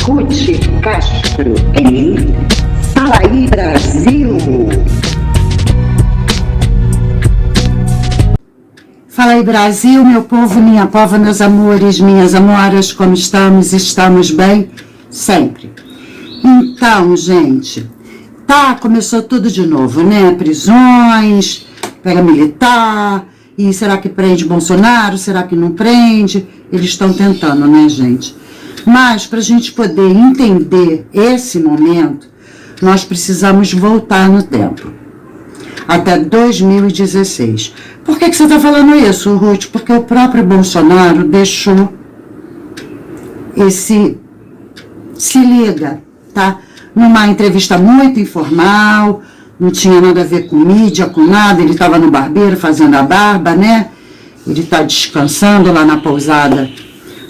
Ruth Castro em Fala aí Brasil. Fala aí Brasil, meu povo, minha pova, meus amores, minhas amoras, como estamos? Estamos bem? Sempre. Então, gente, começou tudo de novo, né? Prisões, pega militar, e será que prende Bolsonaro? Será que não prende? Eles estão tentando, né, gente? Mas, para a gente poder entender esse momento, nós precisamos voltar no tempo. Até 2016. Por que você está falando isso, Ruth? Porque o próprio Bolsonaro deixou esse... Se liga, tá? Numa entrevista muito informal, não tinha nada a ver com mídia, com nada, ele estava no barbeiro fazendo a barba, né? Ele está descansando lá na pousada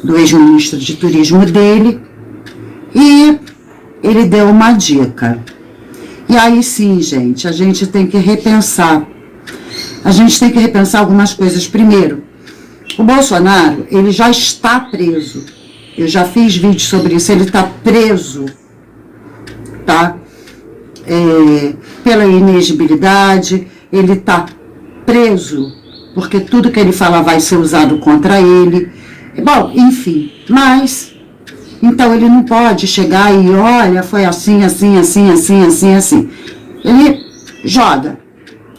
do ex-ministro de turismo dele, e ele deu uma dica. E aí sim, gente, a gente tem que repensar. A gente tem que repensar algumas coisas. Primeiro, o Bolsonaro, ele já está preso. Eu já fiz vídeo sobre isso, ele está preso, tá? Pela inegibilidade, ele está preso, porque tudo que ele fala vai ser usado contra ele. Bom, enfim, mas, então ele não pode chegar e, olha, foi assim, assim, assim, assim, assim, assim. Ele joga.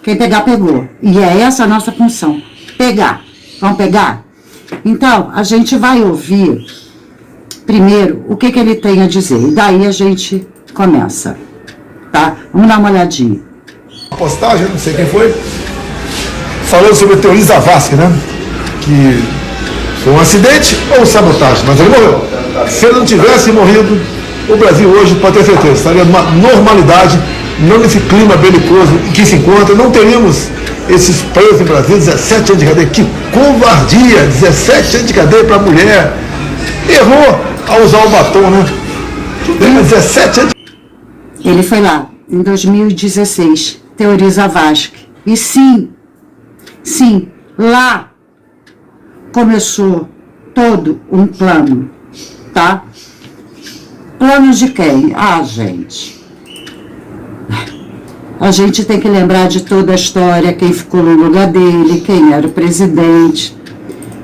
Quem pegar, pegou. E é essa a nossa função, pegar. Vamos pegar? Então, a gente vai ouvir, primeiro, o que ele tem a dizer. E daí a gente começa, tá? Vamos dar uma olhadinha. Postagem, não sei quem foi, falando sobre a teoria Zavascki, né? Que foi um acidente ou sabotagem, mas ele morreu. Se ele não tivesse morrido, o Brasil hoje, pode ter certeza, estaria numa normalidade, não nesse clima belicoso em que se encontra. Não teríamos esses presos em Brasília, 17 anos de cadeia. Que covardia, 17 anos de cadeia para a mulher. Errou ao usar o batom, né? 17 anos. Ele foi lá, em 2016, teoria Zavascki. E sim, lá começou todo um plano, tá? Plano de quem? Gente, a gente tem que lembrar de toda a história, quem ficou no lugar dele, quem era o presidente.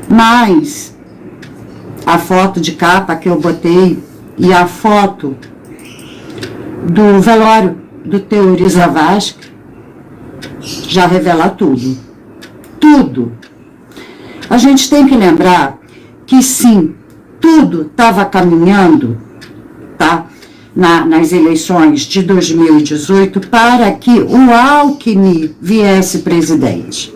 Mas a foto de capa que eu botei e a foto do velório do teoria Zavascki já revela tudo. Tudo. A gente tem que lembrar que sim, tudo estava caminhando, tá? Nas eleições de 2018 para que o Alckmin viesse presidente.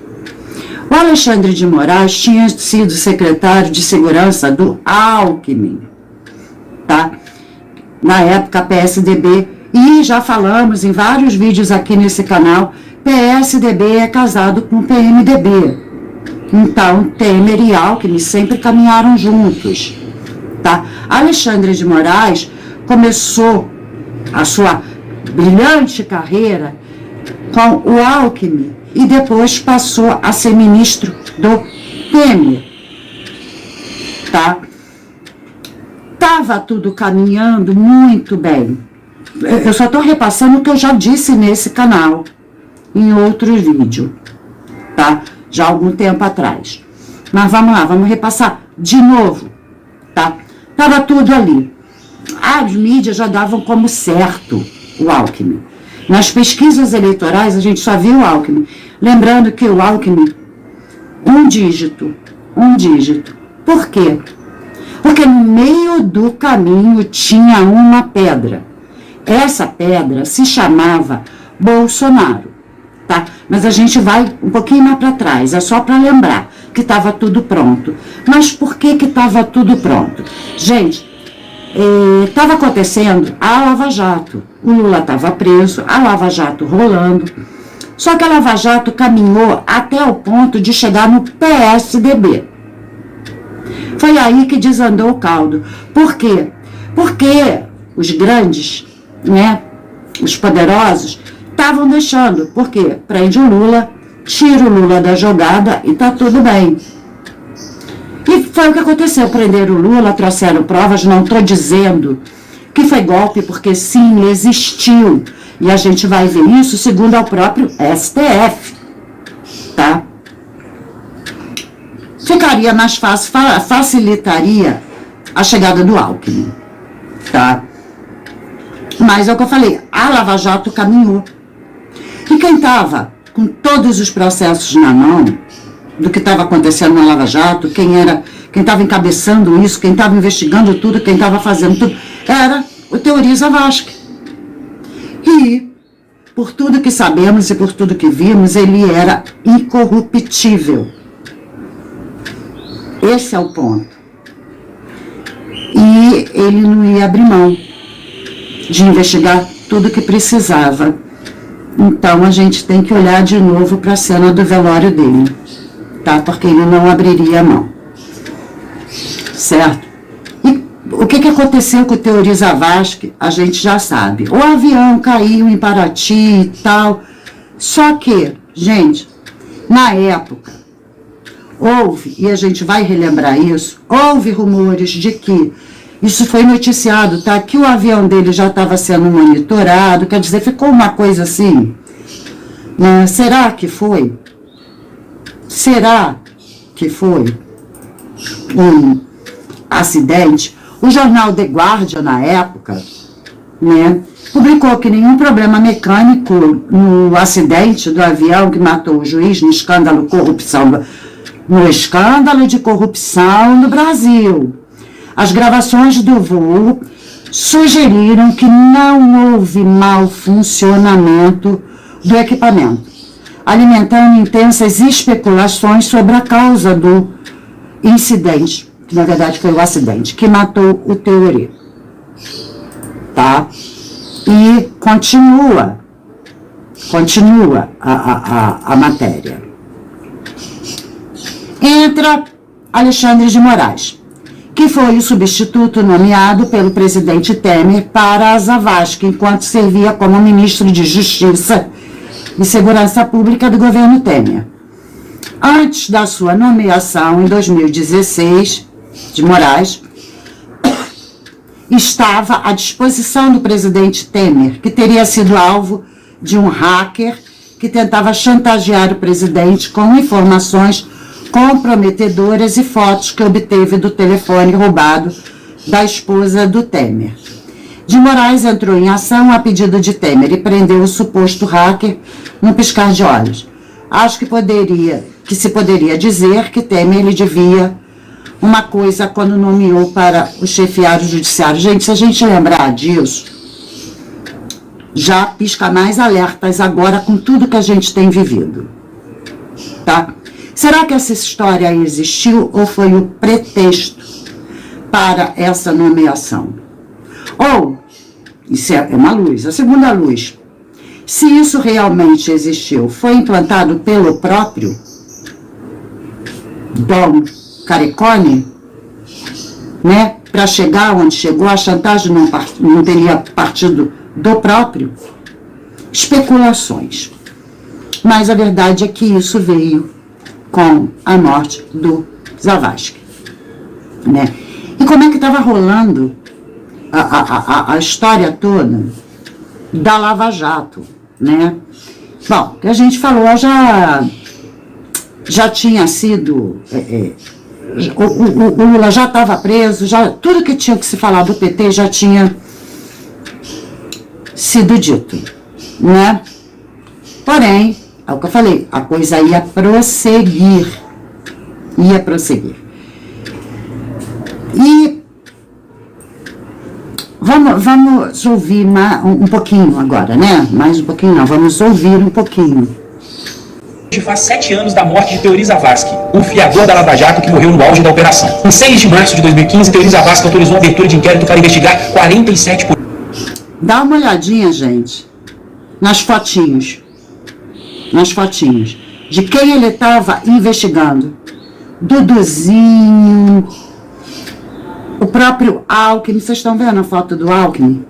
O Alexandre de Moraes tinha sido secretário de segurança do Alckmin, tá? Na época, PSDB, e já falamos em vários vídeos aqui nesse canal, PSDB é casado com PMDB. Então, Temer e Alckmin sempre caminharam juntos, tá? Alexandre de Moraes começou a sua brilhante carreira com o Alckmin e depois passou a ser ministro do Temer, tá? Tava tudo caminhando muito bem. Eu só estou repassando o que eu já disse nesse canal, em outro vídeo, tá? Já há algum tempo atrás. Mas vamos lá, vamos repassar de novo, tá? Tava tudo ali. As mídias já davam como certo o Alckmin. Nas pesquisas eleitorais, a gente só viu o Alckmin. Lembrando que o Alckmin, um dígito. Por quê? Porque no meio do caminho tinha uma pedra. Essa pedra se chamava Bolsonaro, tá? Mas a gente vai um pouquinho mais para trás, é só para lembrar que estava tudo pronto. Mas por que estava tudo pronto? Gente, estava acontecendo a Lava Jato. O Lula estava preso, a Lava Jato rolando. Só que a Lava Jato caminhou até o ponto de chegar no PSDB. Foi aí que desandou o caldo. Por quê? Porque os grandes, né, os poderosos, estavam deixando. Por quê? Prende o Lula, tira o Lula da jogada e tá tudo bem. E foi o que aconteceu. Prenderam o Lula, trouxeram provas, não estou dizendo que foi golpe porque sim, existiu. E a gente vai ver isso segundo ao próprio STF, tá? Ficaria mais fácil, facilitaria a chegada do Alckmin, tá? Mas é o que eu falei, a Lava Jato caminhou. E quem estava com todos os processos na mão do que estava acontecendo na Lava Jato, quem estava encabeçando isso, quem estava investigando tudo, quem estava fazendo tudo, era o Teori Zavascki. E, por tudo que sabemos e por tudo que vimos, ele era incorruptível. Esse é o ponto. E ele não ia abrir mão de investigar tudo que precisava. Então, a gente tem que olhar de novo para a cena do velório dele, tá? Porque ele não abriria a mão. Certo? E o que aconteceu com o Teori Zavascki, a gente já sabe. O avião caiu em Paraty e tal. Só que, gente, na época, houve, e a gente vai relembrar isso, houve rumores de que, isso foi noticiado, tá? Que o avião dele já estava sendo monitorado, quer dizer, ficou uma coisa assim, né? Será que foi? Será que foi um acidente? O jornal The Guardian, na época, né, publicou que nenhum problema mecânico no acidente do avião que matou o juiz no escândalo de corrupção no Brasil. As gravações do voo sugeriram que não houve mau funcionamento do equipamento, alimentando intensas especulações sobre a causa do incidente, que na verdade foi o acidente, que matou o Teori. Tá? E continua a matéria. Entra Alexandre de Moraes, que foi o substituto nomeado pelo presidente Temer para a Zavascki, enquanto servia como ministro de Justiça e Segurança Pública do governo Temer. Antes da sua nomeação, em 2016, de Moraes estava à disposição do presidente Temer, que teria sido alvo de um hacker que tentava chantagear o presidente com informações comprometedoras e fotos que obteve do telefone roubado da esposa do Temer. De Moraes entrou em ação a pedido de Temer e prendeu o suposto hacker no piscar de olhos. Acho que se poderia dizer que Temer lhe devia uma coisa quando nomeou para o chefiar o judiciário. Gente, se a gente lembrar disso, já pisca mais alertas agora com tudo que a gente tem vivido. Tá? Será que essa história existiu ou foi o pretexto para essa nomeação? Ou, isso é uma luz, a segunda luz, se isso realmente existiu, foi implantado pelo próprio Dom Caricone, né, para chegar onde chegou, a chantagem não teria partido do próprio? Especulações. Mas a verdade é que isso veio com a morte do Zavascki, né? E como é que estava rolando a história toda da Lava Jato, né? Bom, que a gente falou, já tinha sido... O Lula já estava preso, tudo que tinha que se falar do PT já tinha sido dito, né? Porém, é o que eu falei, a coisa ia prosseguir. E vamos ouvir um pouquinho agora, né? Mais um pouquinho não, vamos ouvir um pouquinho. Faz 7 anos da morte de Teori Zavascki, o fiador da Lava Jato que morreu no auge da operação. Em 6 de março de 2015, Teori Zavascki autorizou a abertura de inquérito para investigar 47 Dá uma olhadinha, gente, nas fotinhos, de quem ele estava investigando. Duduzinho, o próprio Alckmin, vocês estão vendo a foto do Alckmin?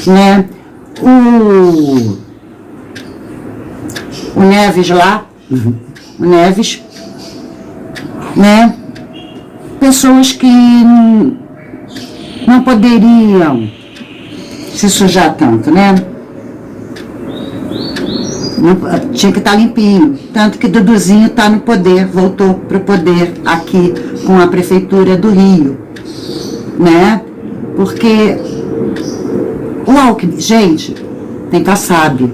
Né? O Neves lá, o Neves, né? Pessoas que não poderiam se sujar tanto, né? Tinha que estar limpinho. Tanto que Duduzinho está no poder, voltou para o poder aqui com a Prefeitura do Rio, né? Porque o Alckmin, gente, tem Kassab,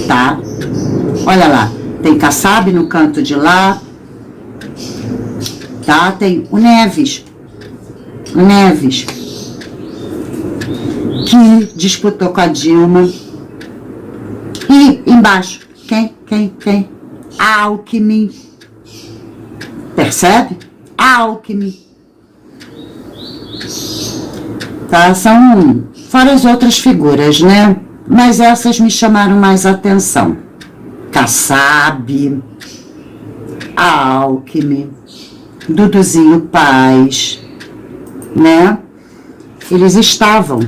tá? Olha lá, tem Kassab no canto de lá, tá? Tem o Neves, que disputou com a Dilma. E embaixo, quem? Alckmin. Percebe? Alckmin. Tá? São fora as outras figuras, né? Mas essas me chamaram mais atenção. Kassab, Alckmin, Duduzinho Paz, né? Eles estavam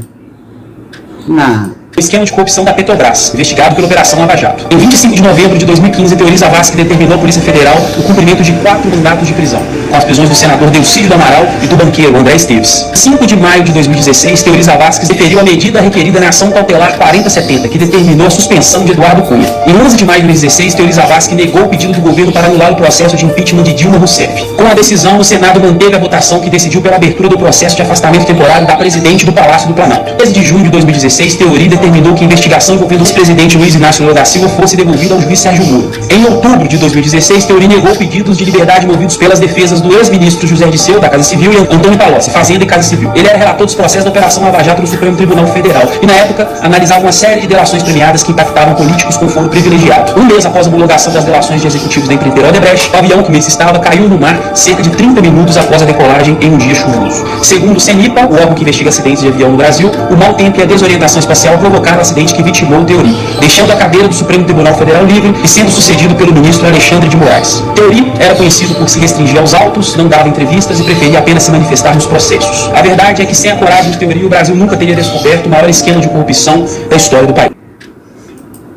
na O esquema de corrupção da Petrobras, investigado pela Operação Lava Jato. Em 25 de novembro de 2015, Teori Zavascki determinou à Polícia Federal o cumprimento de 4 mandatos de prisão, com as prisões do senador Delcídio do Amaral e do banqueiro André Esteves. 5 de maio de 2016, Teori Zavascki deferiu a medida requerida na ação cautelar 4070, que determinou a suspensão de Eduardo Cunha. Em 11 de maio de 2016, Teori Zavascki negou o pedido do governo para anular o processo de impeachment de Dilma Rousseff. Com a decisão, o Senado manteve a votação que decidiu pela abertura do processo de afastamento temporário da presidente do Palácio do Planalto. Em 13 de junho de 2016, Teori determinou que a investigação envolvendo o ex-presidente Luiz Inácio Lula da Silva fosse devolvida ao juiz Sérgio Moro. Em outubro de 2016, Teori negou pedidos de liberdade movidos pelas defesas do ex-ministro José Dirceu, da Casa Civil, e Antônio Palocci, Fazenda e Casa Civil. Ele era relator dos processos da Operação Lava Jato no Supremo Tribunal Federal e, na época, analisava uma série de delações premiadas que impactavam políticos com foro privilegiado. Um mês após a homologação das delações de executivos da empreiteira Odebrecht, o avião que nesse estava caiu no mar cerca de 30 minutos após a decolagem em um dia chuvoso. Segundo o CENIPA, o órgão que investiga acidentes de avião no Brasil, o mau tempo e a desorientação espacial provocaram o acidente que vitimou Teori, deixando a cadeira do Supremo Tribunal Federal livre e sendo sucedido pelo ministro Alexandre de Moraes. Teori era conhecido por se restringir aos autos, não dava entrevistas e preferia apenas se manifestar nos processos. A verdade é que sem a coragem de Teori, o Brasil nunca teria descoberto o maior esquema de corrupção da história do país.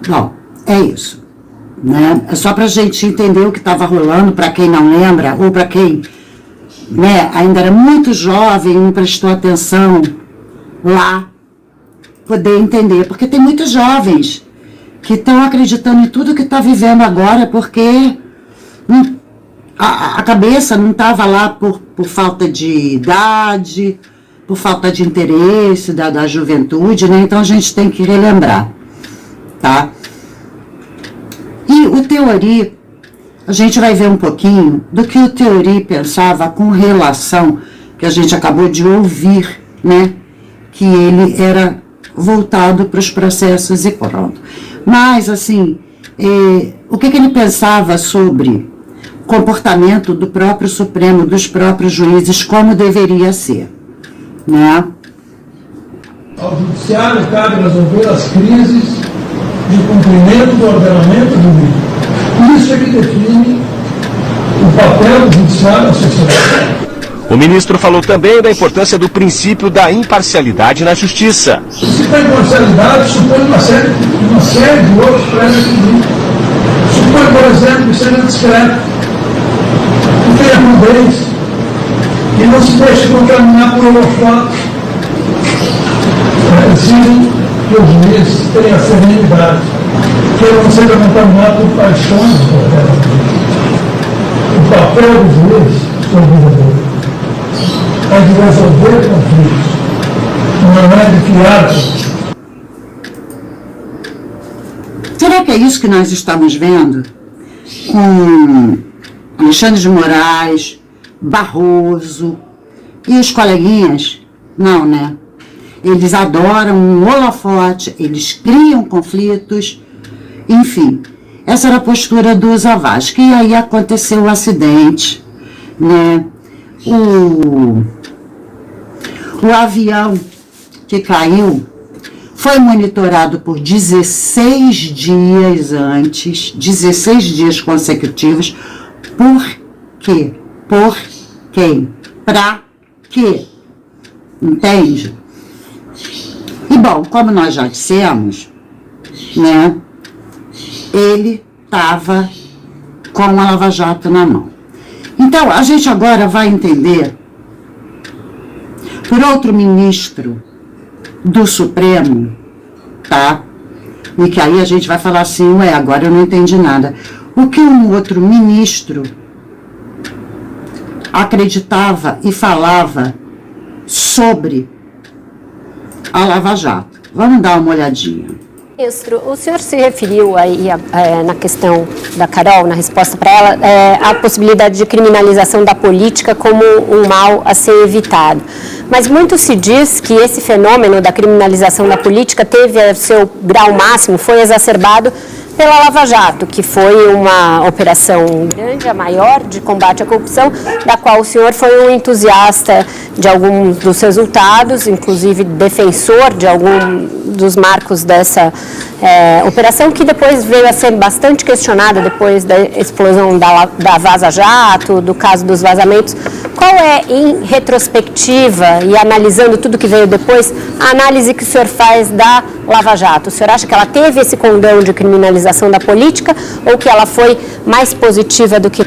Bom, é isso, né? É só pra gente entender o que estava rolando, para quem não lembra, ou para quem, né, ainda era muito jovem e não prestou atenção lá, poder entender, porque tem muitos jovens que estão acreditando em tudo que está vivendo agora, porque a cabeça não estava lá por falta de idade, por falta de interesse da juventude, né? Então a gente tem que relembrar, tá? E o Teori, a gente vai ver um pouquinho do que o Teori pensava com relação, que a gente acabou de ouvir, né? Que ele era voltado para os processos e pronto. Mas, assim, o que ele pensava sobre o comportamento do próprio Supremo, dos próprios juízes, como deveria ser, né? Ao Judiciário cabe resolver as crises de cumprimento do ordenamento jurídico. Isso é que define o papel do Judiciário na sociedade. O ministro falou também da importância do princípio da imparcialidade na justiça. O princípio da imparcialidade supõe uma série de outros pré-requisitos. Supõe, por exemplo, que seja discreto, que tenha prudência, que não se deixe contaminar por holofotes. É preciso que o juiz tenha serenidade, que ele não seja contaminado por paixões. O papel do juiz, senhor vereador, é de resolver conflitos, não é de criar. Será que é isso que nós estamos vendo com Alexandre de Moraes, Barroso e os coleguinhas? Não, né? Eles adoram um holofote, eles criam conflitos, enfim. Essa era a postura do Zavascki. E aí aconteceu o acidente, né? O avião que caiu foi monitorado por 16 dias antes, 16 dias consecutivos. Por quê? Por quem? Pra quê? Entende? E bom, como nós já dissemos, né, ele estava com a Lava Jato na mão. Então, a gente agora vai entender por outro ministro do Supremo, tá? E que aí a gente vai falar assim, ué, agora eu não entendi nada. O que um outro ministro acreditava e falava sobre a Lava Jato? Vamos dar uma olhadinha. Ministro, o senhor se referiu aí na questão da Carol, na resposta para ela, à possibilidade de criminalização da política como um mal a ser evitado. Mas muito se diz que esse fenômeno da criminalização da política teve seu grau máximo, foi exacerbado pela Lava Jato, que foi uma operação grande, a maior de combate à corrupção, da qual o senhor foi um entusiasta de alguns dos resultados, inclusive defensor de algum dos marcos dessa operação, que depois veio a ser bastante questionada depois da explosão da Vaza Jato, do caso dos vazamentos. Qual é, em retrospectiva e analisando tudo que veio depois, a análise que o senhor faz da Lava Jato? O senhor acha que ela teve esse condão de criminalização da política ou que ela foi mais positiva do que...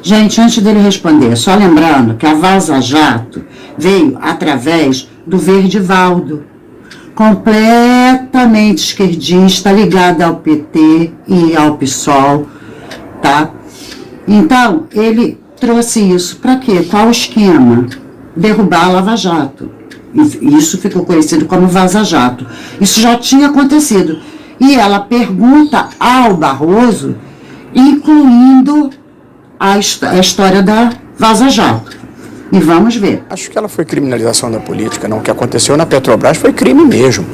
Gente, antes dele responder, só lembrando que a Vaza Jato veio através do Verdivaldo, completamente esquerdista, ligada ao PT e ao PSOL, tá? Então, ele trouxe isso para quê? Qual o esquema? Derrubar a Lava Jato. Isso ficou conhecido como Vaza Jato. Isso já tinha acontecido. E ela pergunta ao Barroso, incluindo a história da Vaza Jato. E vamos ver. Acho que ela foi criminalização da política, não. O que aconteceu na Petrobras foi crime mesmo.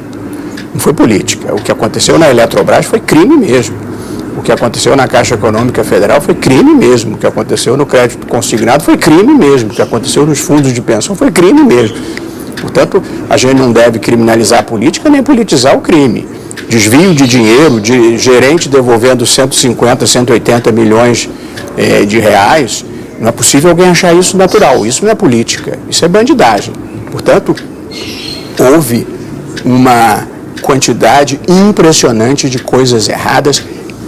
Não foi política. O que aconteceu na Eletrobras foi crime mesmo. O que aconteceu na Caixa Econômica Federal foi crime mesmo. O que aconteceu no crédito consignado foi crime mesmo. O que aconteceu nos fundos de pensão foi crime mesmo. Portanto, a gente não deve criminalizar a política nem politizar o crime. Desvio de dinheiro, de gerente devolvendo 150, 180 milhões de reais, não é possível alguém achar isso natural. Isso não é política, isso é bandidagem. Portanto, houve uma quantidade impressionante de coisas erradas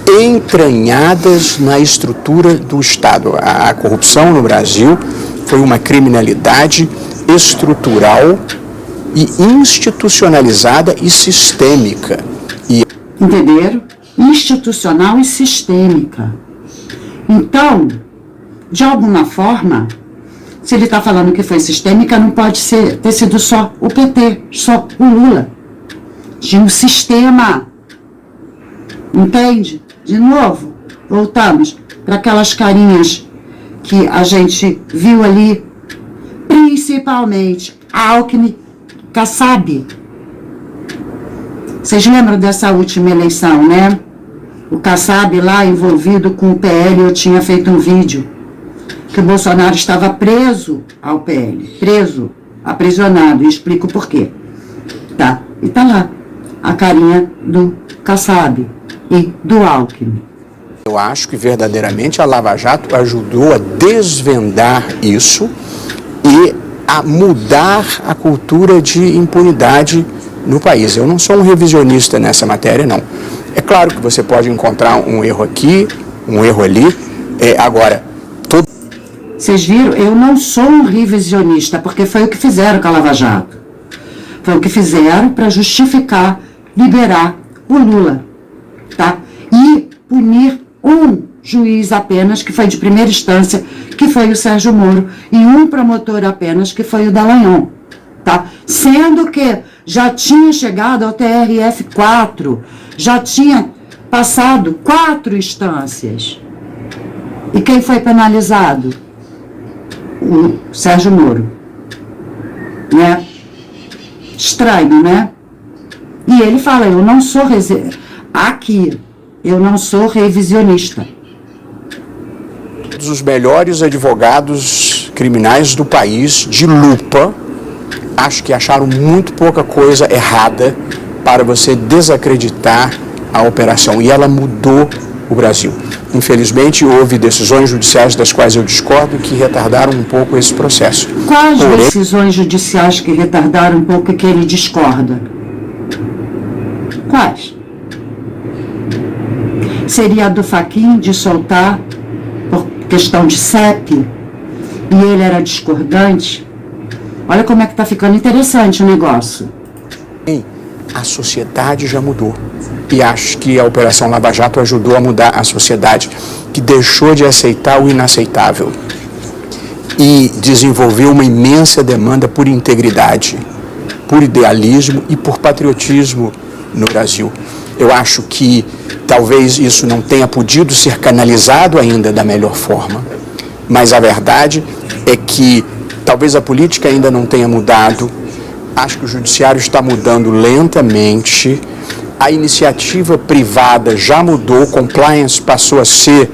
entranhadas na estrutura do Estado. A corrupção no Brasil foi uma criminalidade estrutural e institucionalizada e sistêmica. Entenderam? Institucional e sistêmica. Então, de alguma forma, se ele está falando que foi sistêmica, não pode ter sido só o PT, só o Lula. Tinha um sistema. Entende? De novo, voltamos para aquelas carinhas que a gente viu ali, principalmente Alckmin, Kassab. Vocês lembram dessa última eleição, né? O Kassab lá envolvido com o PL, eu tinha feito um vídeo que o Bolsonaro estava preso ao PL, aprisionado, e explico por quê. Tá? E tá lá, a carinha do Kassab e do Alckmin. Eu acho que verdadeiramente a Lava Jato ajudou a desvendar isso e a mudar a cultura de impunidade no país. Eu não sou um revisionista nessa matéria, não. É claro que você pode encontrar um erro aqui, um erro ali. Agora, vocês viram? Eu não sou um revisionista, porque foi o que fizeram com a Lava Jato. Foi o que fizeram para justificar, liberar o Lula, tá? E punir um juiz apenas, que foi de primeira instância, que foi o Sérgio Moro, e um promotor apenas, que foi o Dallagnol, tá? Sendo que já tinha chegado ao TRF4, já tinha passado 4 instâncias. E quem foi penalizado? O Sérgio Moro, né? Estranho, né? E ele fala, eu não sou eu não sou revisionista. Os melhores advogados criminais do país, de lupa, acho que acharam muito pouca coisa errada para você desacreditar a operação. E ela mudou o Brasil. Infelizmente, houve decisões judiciais das quais eu discordo que retardaram um pouco esse processo. Quais decisões judiciais que retardaram um pouco e que ele discorda? Quais? Seria a do Fachin de soltar por questão de CEP, e ele era discordante, Olha como é que tá ficando interessante o negócio. A sociedade já mudou. E acho que a Operação Lava Jato ajudou a mudar a sociedade, que deixou de aceitar o inaceitável e desenvolveu uma imensa demanda por integridade, por idealismo e por patriotismo no Brasil. Eu acho que talvez isso não tenha podido ser canalizado ainda da melhor forma, mas a verdade é que talvez a política ainda não tenha mudado. Acho que o judiciário está mudando lentamente, a iniciativa privada já mudou, compliance passou a ser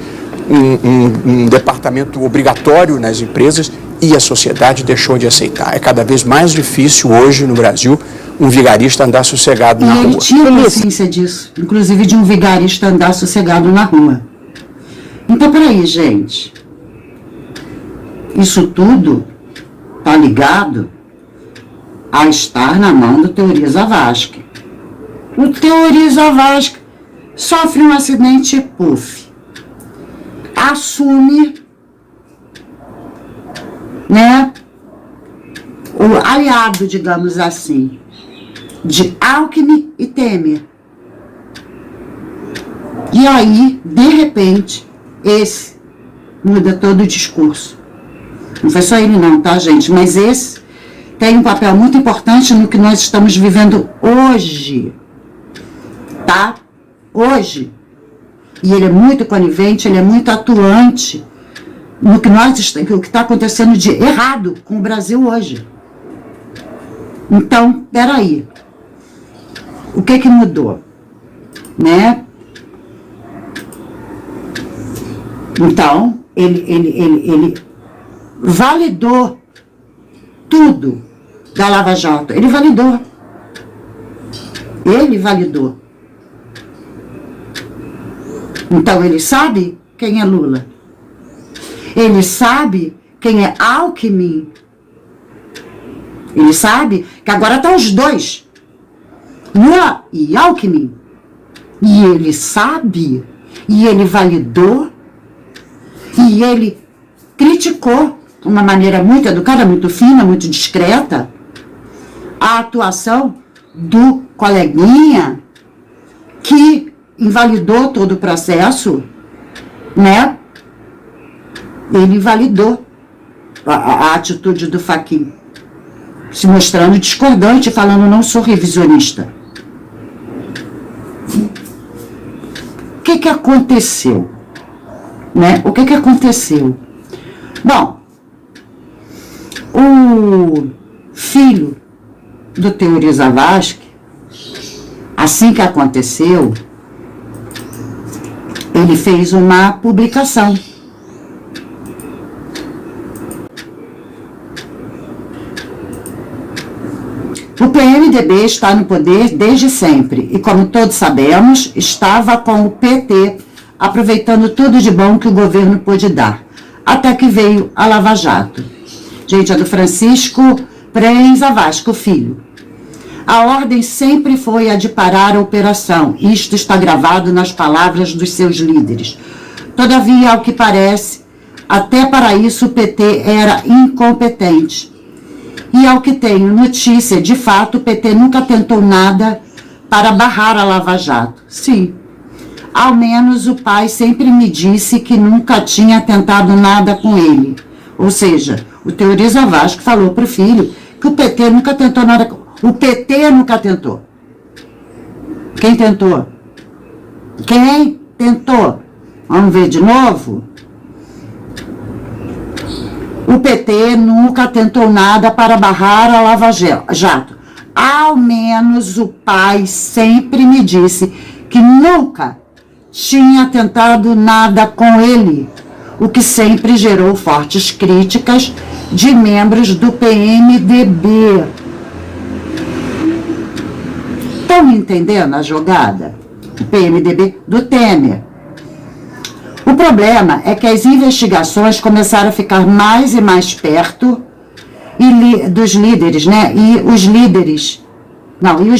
um departamento obrigatório nas empresas e a sociedade deixou de aceitar. É cada vez mais difícil hoje no Brasil um vigarista andar sossegado na rua. E ele tinha consciência disso, inclusive de um vigarista andar sossegado na rua. Então, peraí, gente. Isso tudo tá ligado a estar na mão do Teori Zavascki. O Teori Zavascki sofre um acidente e puff. Assume, né, o aliado, digamos assim, de Alckmin e Temer. E aí, de repente, esse muda todo o discurso. Não foi só ele não, tá, gente? Mas esse tem um papel muito importante no que nós estamos vivendo hoje. Tá? Hoje. E ele é muito conivente, ele é muito atuante no que o que está acontecendo de errado com o Brasil hoje. Então, peraí. O que mudou? Né? Então, ele validou tudo da Lava Jato. Ele validou. Ele validou. Então, ele sabe quem é Lula. Ele sabe quem é Alckmin. Ele sabe que agora estão os dois, Lula e Alckmin. E ele sabe, e ele validou, e ele criticou de uma maneira muito educada, muito fina, muito discreta, a atuação do coleguinha que invalidou todo o processo, né? Ele invalidou a atitude do Fachin, se mostrando discordante, falando não sou revisionista. O que aconteceu? Né? O que aconteceu? Bom, o filho do Teori Zavascki, assim que aconteceu, ele fez uma publicação. O PMDB está no poder desde sempre e, como todos sabemos, estava com o PT aproveitando tudo de bom que o governo pôde dar, até que veio a Lava Jato. Gente, é do Francisco Prem Zavascki, o filho. A ordem sempre foi a de parar a operação. Isto está gravado nas palavras dos seus líderes. Todavia, ao que parece, até para isso o PT era incompetente. E ao que tenho notícia, de fato, o PT nunca tentou nada para barrar a Lava Jato. Sim, ao menos o pai sempre me disse que nunca tinha tentado nada com ele. Ou seja, o Teori Zavascki falou para o filho que o PT nunca tentou nada com ele. O PT nunca tentou. Quem tentou? Quem tentou? Vamos ver de novo? O PT nunca tentou nada para barrar a Lava Jato. Ao menos o pai sempre me disse que nunca tinha tentado nada com ele, o que sempre gerou fortes críticas de membros do PMDB. Estão entendendo a jogada? O PMDB do Temer. O problema é que as investigações começaram a ficar mais e mais perto dos líderes, né? E os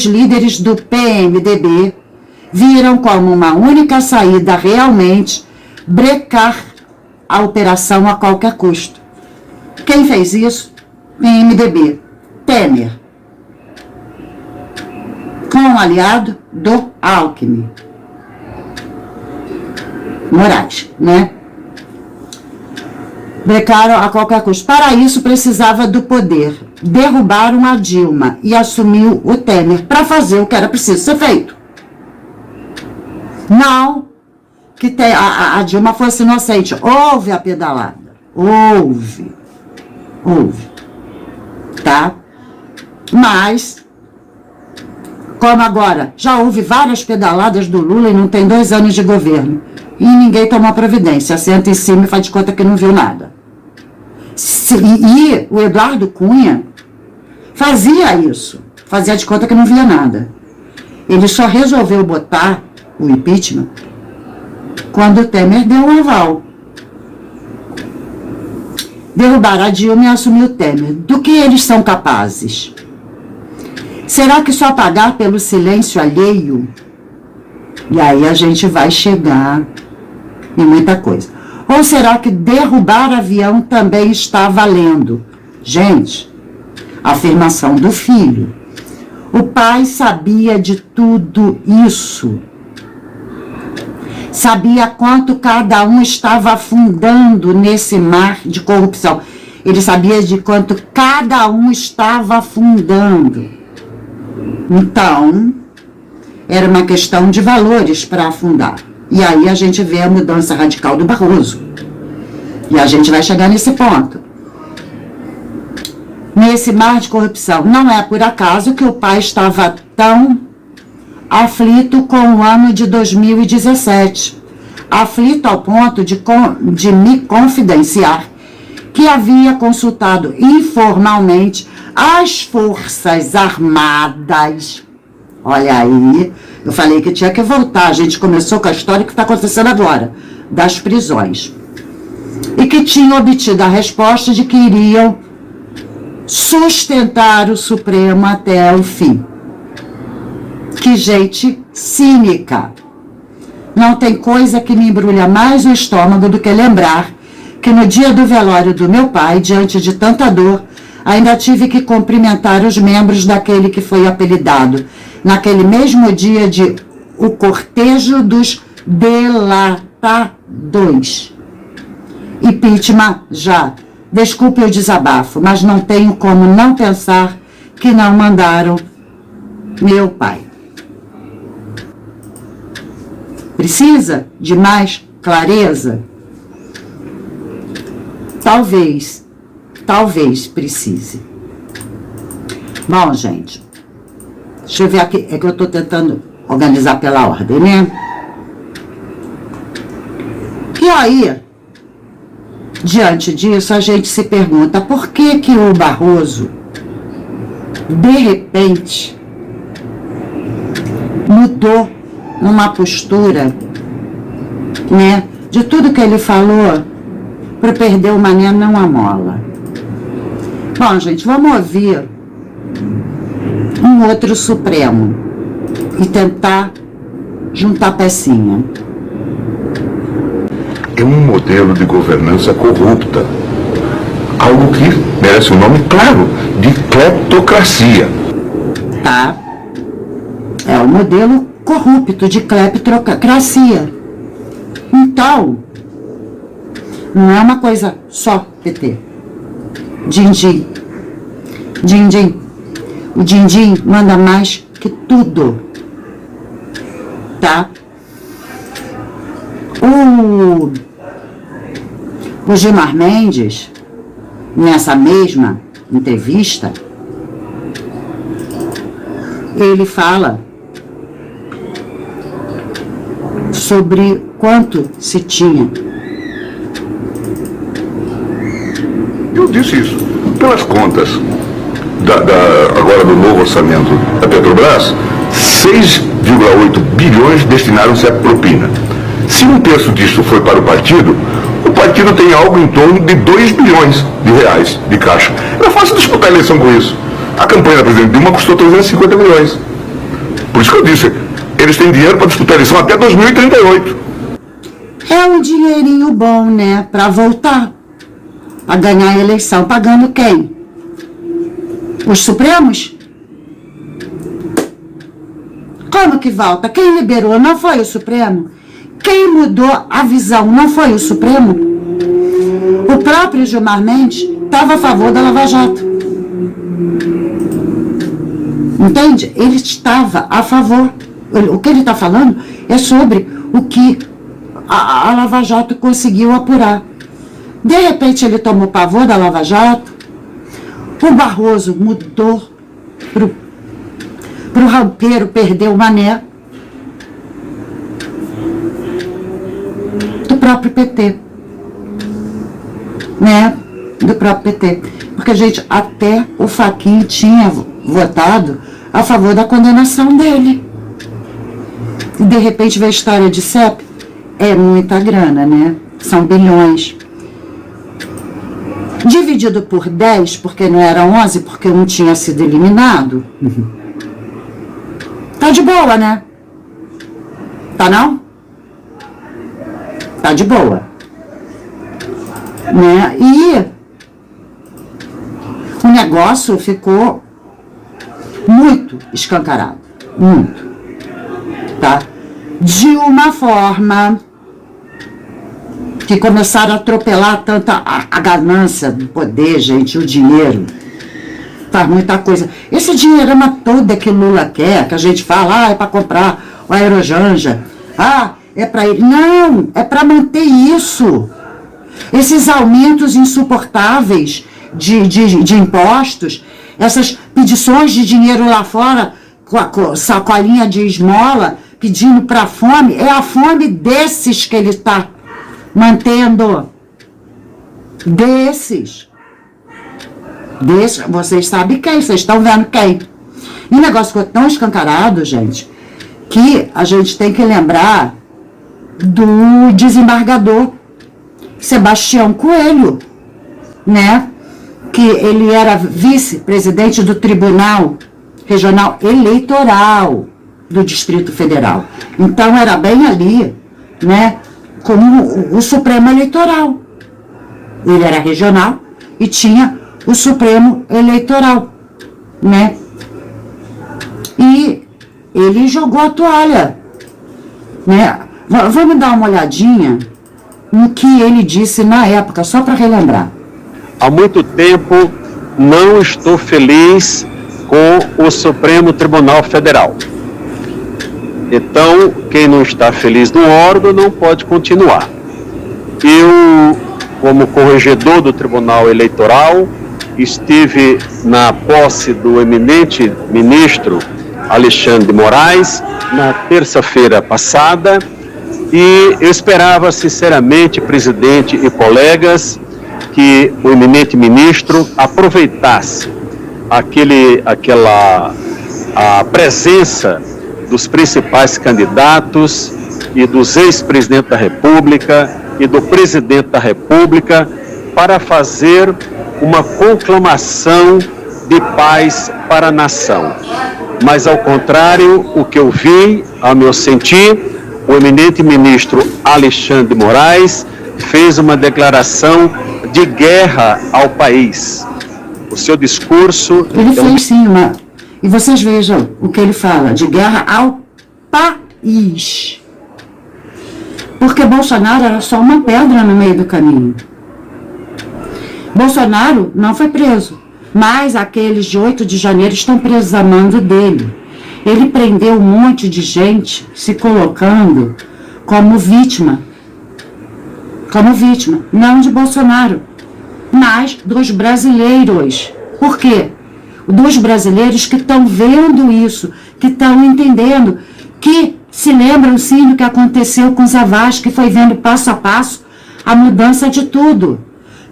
líderes do PMDB viram como uma única saída realmente brecar a operação a qualquer custo. Quem fez isso? PMDB, Temer, com um aliado do Alckmin, Moraes, né? Brecaram a qualquer custo. Para isso, precisava do poder. Derrubaram a Dilma e assumiu o Temer para fazer o que era preciso ser feito. Não que a Dilma fosse inocente. Houve a pedalada. Houve. Tá? Mas, como agora, já houve várias pedaladas do Lula e não tem 2 anos de governo. E ninguém tomou providência. Senta em cima e faz de conta que não viu nada. E o Eduardo Cunha fazia isso. Fazia de conta que não via nada. Ele só resolveu botar o impeachment quando o Temer deu um aval. Derrubar a Dilma e assumir o Temer. Do que eles são capazes? Será que só pagar pelo silêncio alheio? E aí a gente vai chegar em muita coisa. Ou será que derrubar avião também está valendo? Gente, afirmação do filho. O pai sabia de tudo isso. Sabia quanto cada um estava afundando nesse mar de corrupção. Ele sabia de quanto cada um estava afundando. Então, era uma questão de valores para afundar. E aí a gente vê a mudança radical do Barroso. E a gente vai chegar nesse ponto. Nesse mar de corrupção. Não é por acaso que o pai estava tão aflito com o ano de 2017. Aflito ao ponto de me confidenciar que havia consultado informalmente as Forças Armadas. Olha aí, eu falei que tinha que voltar. A gente começou com a história que está acontecendo agora, das prisões. E que tinha obtido a resposta de que iriam sustentar o Supremo até o fim. Que gente cínica. Não tem coisa que me embrulha mais o estômago do que lembrar que no dia do velório do meu pai, diante de tanta dor, ainda tive que cumprimentar os membros daquele que foi apelidado, naquele mesmo dia, de o cortejo dos delatadores. Impeachment já. Desculpe o desabafo, mas não tenho como não pensar que não mandaram meu pai. Precisa de mais clareza? Talvez precise. Bom, gente, deixa eu ver aqui, é que eu estou tentando organizar pela ordem, né? E aí, diante disso, a gente se pergunta por que que o Barroso, de repente, mudou numa postura, né, de tudo que ele falou, para perder o mané não amola. Bom, gente, vamos ouvir um outro Supremo e tentar juntar pecinha. É um modelo de governança corrupta, algo que merece um nome claro, de cleptocracia. Tá? É um modelo corrupto de cleptocracia. Então, não é uma coisa só PT. Din-din. Din-din. O din-din manda mais que tudo. Tá? O Gilmar Mendes, nessa mesma entrevista, ele fala sobre quanto se tinha. Eu disse isso. Pelas contas agora do novo orçamento da Petrobras, 6,8 bilhões destinaram-se à propina. Se um terço disso foi para o partido tem algo em torno de 2 bilhões de reais de caixa. Era fácil disputar a eleição com isso. A campanha da presidente Dilma custou 350 milhões. Por isso que eu disse, eles têm dinheiro para disputar a eleição até 2038. É um dinheirinho bom, né? Para voltar a ganhar a eleição. Pagando quem? Os Supremos? Como que volta? Quem liberou não foi o Supremo? Quem mudou a visão não foi o Supremo? O próprio Gilmar Mendes estava a favor da Lava Jato. Entende? Ele estava a favor. O que ele está falando é sobre o que a Lava Jato conseguiu apurar. De repente ele tomou pavor da Lava Jato. O Barroso mudou pro rampeiro, perdeu o mané. Do próprio PT. Né? Do próprio PT. Porque, gente, até o Fachin tinha votado a favor da condenação dele. E, de repente, veio a história de CEP. É muita grana, né? São bilhões. Dividido por 10, porque não era 11, porque um tinha sido eliminado. Tá de boa, né? Tá não? Tá de boa. Né? E o negócio ficou muito escancarado. Muito. Tá? De uma forma que começaram a atropelar tanta a ganância do poder, gente, o dinheiro. Faz muita coisa. Esse dinheirama todo que Lula quer, que a gente fala, é para comprar o Aerojanja, é para ele. Não, é para manter isso. Esses aumentos insuportáveis de impostos, essas pedições de dinheiro lá fora, com a sacolinha de esmola, pedindo para a fome, é a fome desses que ele está mantendo. Desses, vocês sabem quem, vocês estão vendo quem. E o negócio ficou tão escancarado, gente, que a gente tem que lembrar do desembargador Sebastião Coelho, né? Que ele era vice-presidente do Tribunal Regional Eleitoral do Distrito Federal. Então era bem ali, né? Como o Supremo Eleitoral. Ele era regional e tinha o Supremo Eleitoral, né? E ele jogou a toalha, né? Vamos dar uma olhadinha no que ele disse na época, só para relembrar. Há muito tempo não estou feliz com o Supremo Tribunal Federal. Então, quem não está feliz no órgão não pode continuar. Eu, como corregedor do Tribunal Eleitoral, estive na posse do eminente ministro Alexandre de Moraes na terça-feira passada e eu esperava sinceramente, presidente e colegas, que o eminente ministro aproveitasse a presença dos principais candidatos e dos ex-presidentes da República e do presidente da República para fazer uma conclamação de paz para a nação. Mas, ao contrário, o que eu vi, ao meu sentir, o eminente ministro Alexandre de Moraes fez uma declaração de guerra ao país. O seu discurso... Ele fez sim uma... E vocês vejam o que ele fala, de guerra ao país. Porque Bolsonaro era só uma pedra no meio do caminho. Bolsonaro não foi preso, mas aqueles de 8 de janeiro estão presos a mando dele. Ele prendeu um monte de gente se colocando como vítima. Como vítima, não de Bolsonaro, mas dos brasileiros. Por quê? Dos brasileiros que estão vendo isso, que estão entendendo, que se lembram sim do que aconteceu com Zavascki, que foi vendo passo a passo a mudança de tudo.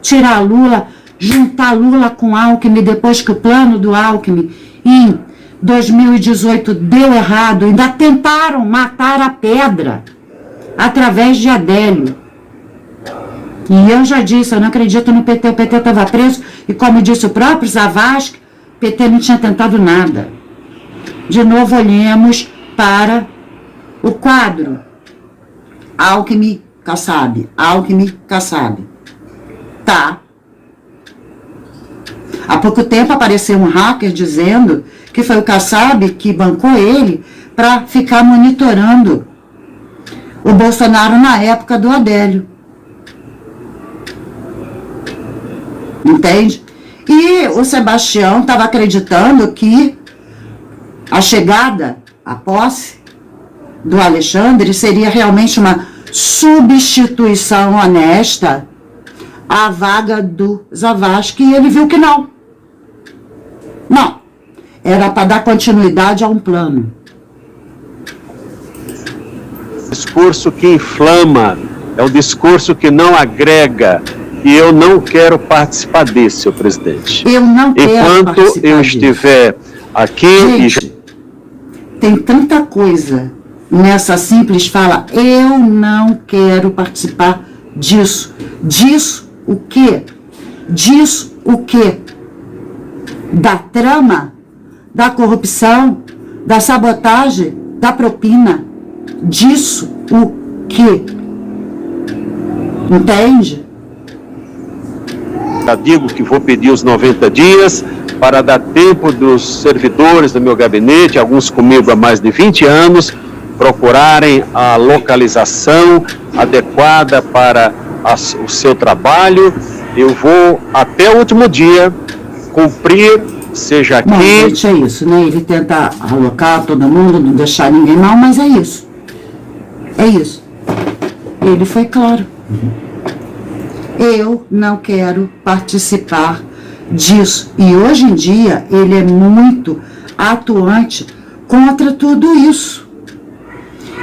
Tirar Lula, juntar Lula com Alckmin, depois que o plano do Alckmin em 2018 deu errado, ainda tentaram matar a pedra através de Adélio. E eu já disse, eu não acredito no PT, o PT estava preso, e como disse o próprio Zavascki, o PT não tinha tentado nada. De novo, olhemos para o quadro. Alckmin, Kassab. Alckmin, Kassab. Tá. Há pouco tempo apareceu um hacker dizendo que foi o Kassab que bancou ele para ficar monitorando o Bolsonaro na época do Adélio. Entende? E o Sebastião estava acreditando que a chegada, a posse do Alexandre seria realmente uma substituição honesta à vaga do Zavascki, e ele viu que não. Não. Era para dar continuidade a um plano. Discurso que inflama, é um discurso que não agrega, e eu não quero participar desse, senhor presidente. Eu não quero Enquanto participar eu disso. estiver aqui Gente, tem tanta coisa nessa simples fala, eu não quero participar disso. Disso o quê? Disso o quê? Da trama, da corrupção, da sabotagem, da propina. Disso o quê? Entende? já digo que vou pedir os 90 dias para dar tempo dos servidores do meu gabinete, alguns comigo há mais de 20 anos, procurarem a localização adequada para o seu trabalho. Eu vou, até o último dia, cumprir, seja aqui... Não, gente, é isso, né? Ele tenta alocar todo mundo, não deixar ninguém mal, mas é isso. É isso. Ele foi claro. Eu não quero participar disso. E hoje em dia, ele é muito atuante contra tudo isso.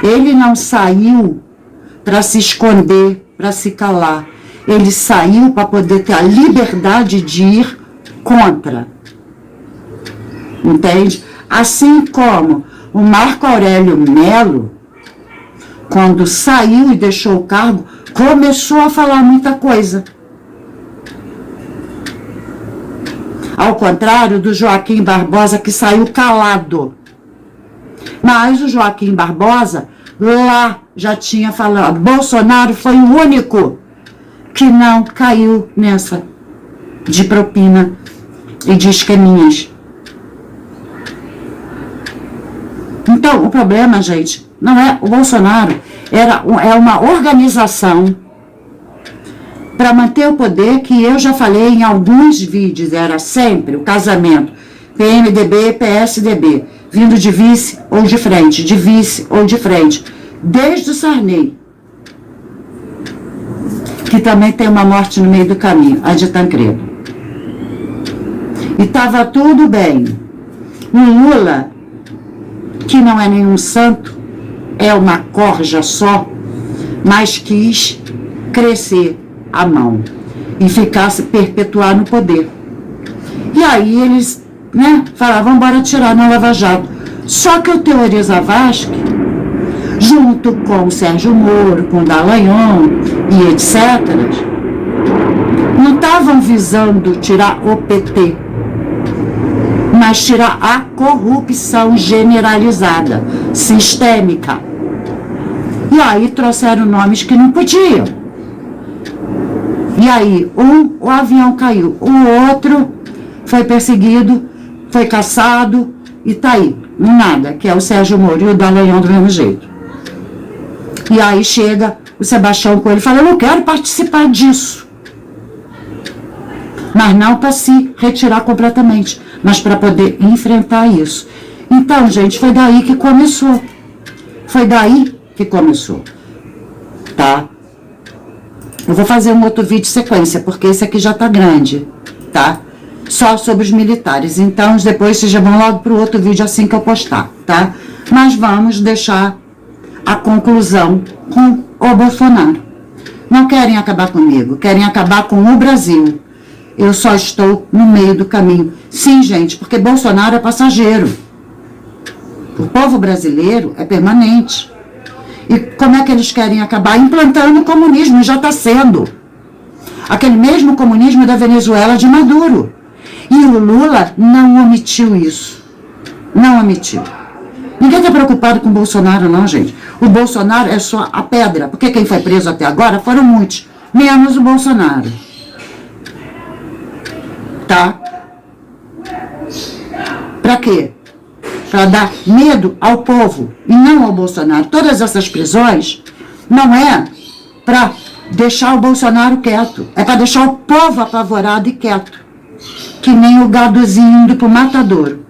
Ele não saiu para se esconder, para se calar. Ele saiu para poder ter a liberdade de ir contra. Entende? Assim como o Marco Aurélio Melo, quando saiu e deixou o cargo, começou a falar muita coisa. Ao contrário do Joaquim Barbosa, que saiu calado. Mas o Joaquim Barbosa, lá já tinha falado, Bolsonaro foi o único que não caiu nessa de propina e de esqueminhas. Então, o problema, gente, não é o Bolsonaro, é uma organização para manter o poder, que eu já falei em alguns vídeos, era sempre o casamento PMDB, PSDB, vindo de vice ou de frente, de vice ou de frente, desde o Sarney, que também tem uma morte no meio do caminho, a de Tancredo. E estava tudo bem. O Lula, que não é nenhum santo, é uma corja só, mas quis crescer a mão e ficar, se perpetuar no poder. E aí eles, falavam, vamos embora tirar na Lava Jato. Só que o Teori Zavascki, junto com o Sérgio Moro, com o Dallagnol e etc., não estavam visando tirar o PT, mas tirar a corrupção generalizada, sistêmica. E aí trouxeram nomes que não podiam. E aí, o avião caiu, o outro foi perseguido, foi caçado, e tá aí, nada, que é o Sérgio Moro e o Dallagnol do mesmo jeito. E aí chega o Sebastião Coelho e fala, eu não quero participar disso. Mas não para se retirar completamente, mas para poder enfrentar isso. Então, gente, foi daí que começou. Foi daí que começou. Tá? Eu vou fazer um outro vídeo sequência, porque esse aqui já tá grande, tá? Só sobre os militares. Então, depois vocês já vão logo pro outro vídeo assim que eu postar, tá? Mas vamos deixar a conclusão com o Bolsonaro. Não querem acabar comigo, querem acabar com o Brasil. Eu só estou no meio do caminho. Sim, gente, porque Bolsonaro é passageiro. O povo brasileiro é permanente. E como é que eles querem acabar? Implantando o comunismo, já está sendo. Aquele mesmo comunismo da Venezuela de Maduro. E o Lula não omitiu isso. Não omitiu. Ninguém está preocupado com o Bolsonaro, não, gente. O Bolsonaro é só a pedra, porque quem foi preso até agora foram muitos, menos o Bolsonaro. Tá? Para quê? Para dar medo ao povo e não ao Bolsonaro. Todas essas prisões não é para deixar o Bolsonaro quieto, é para deixar o povo apavorado e quieto, que nem o gadozinho indo para o matadouro,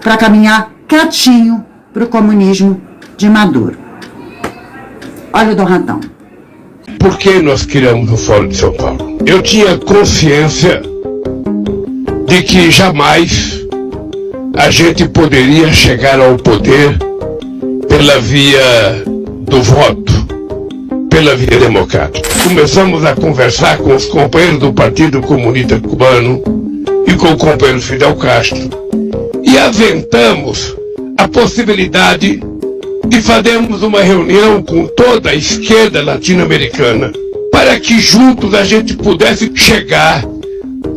para caminhar quietinho para o comunismo de Maduro. Olha o Dom Ratão. Por que nós criamos o Fórum de São Paulo? Eu tinha consciência de que jamais a gente poderia chegar ao poder pela via do voto, pela via democrática. Começamos a conversar com os companheiros do Partido Comunista Cubano e com o companheiro Fidel Castro e aventamos a possibilidade de fazermos uma reunião com toda a esquerda latino-americana para que juntos a gente pudesse chegar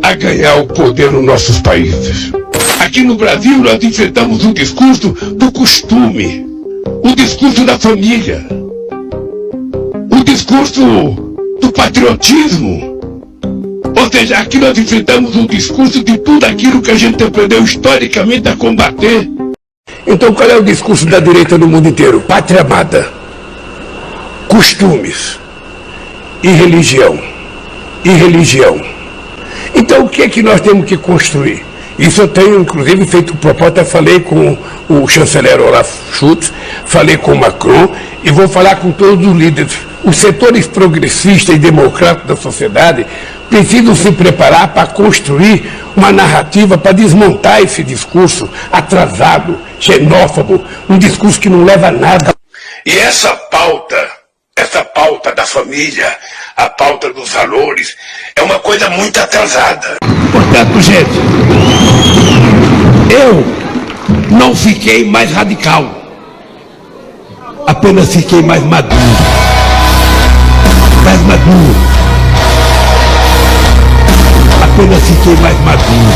a ganhar o poder nos nossos países. Aqui no Brasil nós enfrentamos o discurso do costume, o discurso da família, o discurso do patriotismo. Ou seja, aqui nós enfrentamos um discurso de tudo aquilo que a gente aprendeu historicamente a combater. Então qual é o discurso da direita no mundo inteiro? Pátria amada, costumes e religião. Então o que é que nós temos que construir? Isso eu tenho inclusive feito proposta, falei com o chanceler Olaf Scholz, falei com Macron e vou falar com todos os líderes. Os setores progressistas e democráticos da sociedade precisam se preparar para construir uma narrativa para desmontar esse discurso atrasado, xenófobo, um discurso que não leva a nada. E essa pauta da família, a pauta dos valores, é uma coisa muito atrasada. Portanto, gente, eu não fiquei mais radical, apenas fiquei mais maduro. Apenas fiquei mais maduro.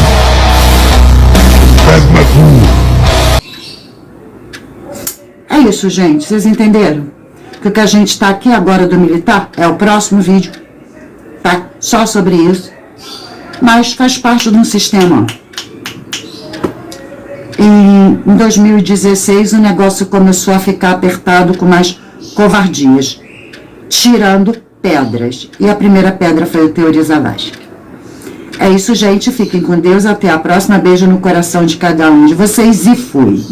É isso, gente. Vocês entenderam? Que o que a gente está aqui agora do militar é o próximo vídeo, tá? Só sobre isso. Mas faz parte de um sistema. Em 2016, o negócio começou a ficar apertado com mais covardias, tirando pedras. E a primeira pedra foi o Teoriza Vasque. É isso, gente. Fiquem com Deus. Até a próxima. Beijo no coração de cada um de vocês e fui.